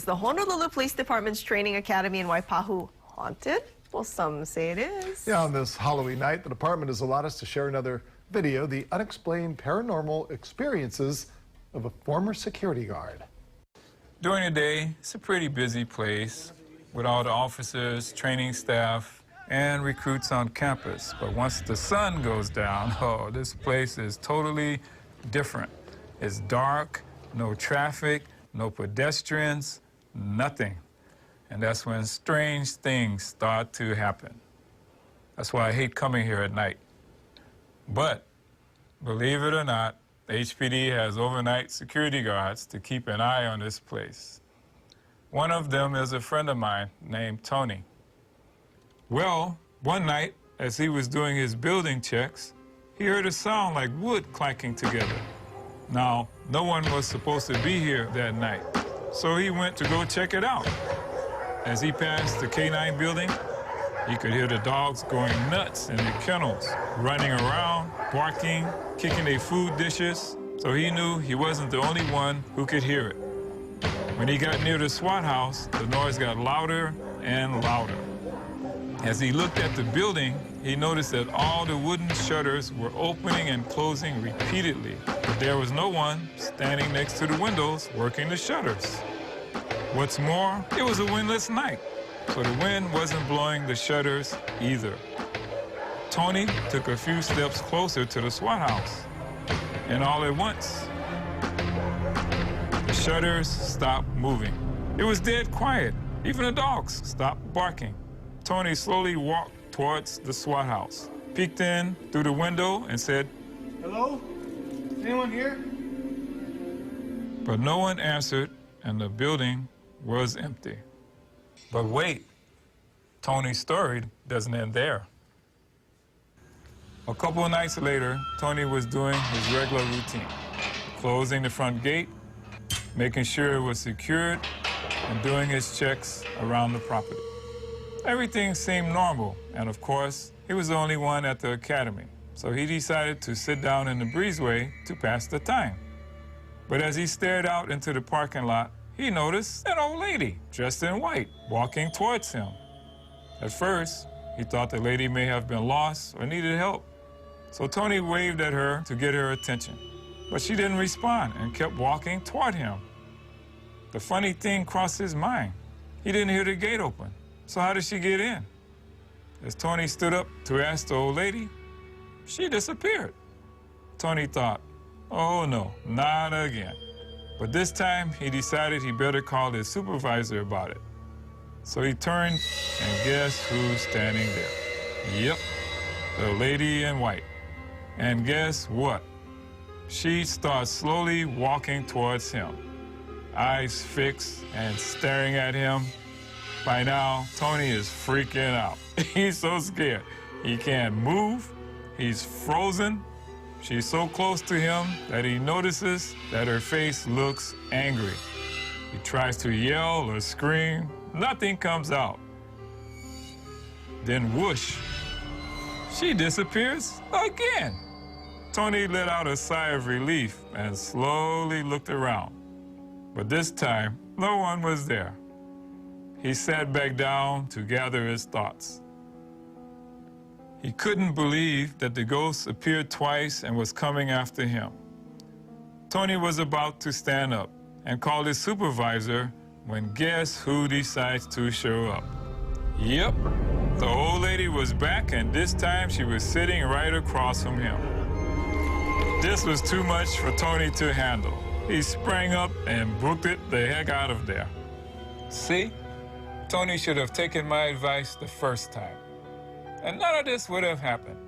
the Honolulu Police Department's training academy in Waipahu haunted? Well, some say it is. Yeah, on this Halloween night, the department has allowed us to share another video, the unexplained paranormal experiences of a former security guard. During the day, it's a pretty busy place with all the officers, training staff, and recruits on campus. But once the sun goes down, oh, this place is totally different. It's dark, no traffic, no pedestrians, nothing. And that's when strange things start to happen. That's why I hate coming here at night. But believe it or not, the HPD has overnight security guards to keep an eye on this place. One of them is a friend of mine named Tony. Well, one night, as he was doing his building checks, he heard a sound like wood clanking together. Now, no one was supposed to be here that night, so he went to go check it out. As he passed the K-9 building, he could hear the dogs going nuts in the kennels, running around, barking, kicking their food dishes, so he knew he wasn't the only one who could hear it. When he got near the SWAT house, the noise got louder and louder. As he looked at the building, he noticed that all the wooden shutters were opening and closing repeatedly, but there was no one standing next to the windows working the shutters. What's more, it was a windless night, so the wind wasn't blowing the shutters either. Tony took a few steps closer to the SWAT house, and all at once, the shutters stopped moving. It was dead quiet. Even the dogs stopped barking. Tony slowly walked towards the SWAT house, peeked in through the window and said, "Hello? Anyone here?" But no one answered, and the building was empty. But wait, Tony's story doesn't end there. A couple of nights later, Tony was doing his regular routine, closing the front gate, making sure it was secured, and doing his checks around the property. Everything seemed normal, and of course, he was the only one at the academy, so he decided to sit down in the breezeway to pass the time. But as he stared out into the parking lot, he noticed an old lady dressed in white walking towards him. At first, he thought the lady may have been lost or needed help. So Tony waved at her to get her attention, but she didn't respond and kept walking toward him. The funny thing crossed his mind. He didn't hear the gate open, so how did she get in? As Tony stood up to ask the old lady, she disappeared. Tony thought, oh no, not again. But this time, he decided he better call his supervisor about it. So he turned, and guess who's standing there? Yep, the lady in white. And guess what? She starts slowly walking towards him, eyes fixed and staring at him. By now, Tony is freaking out. He's so scared. He can't move. He's frozen. She's so close to him that he notices that her face looks angry. He tries to yell or scream. Nothing comes out. Then whoosh, she disappears again. Tony let out a sigh of relief and slowly looked around. But this time, no one was there. He sat back down to gather his thoughts. He couldn't believe that the ghost appeared twice and was coming after him. Tony was about to stand up and call his supervisor when guess who decides to show up? Yep, the old lady was back, and this time she was sitting right across from him. This was too much for Tony to handle. He sprang up and booked it the heck out of there. See, Tony should have taken my advice the first time, and none of this would have happened.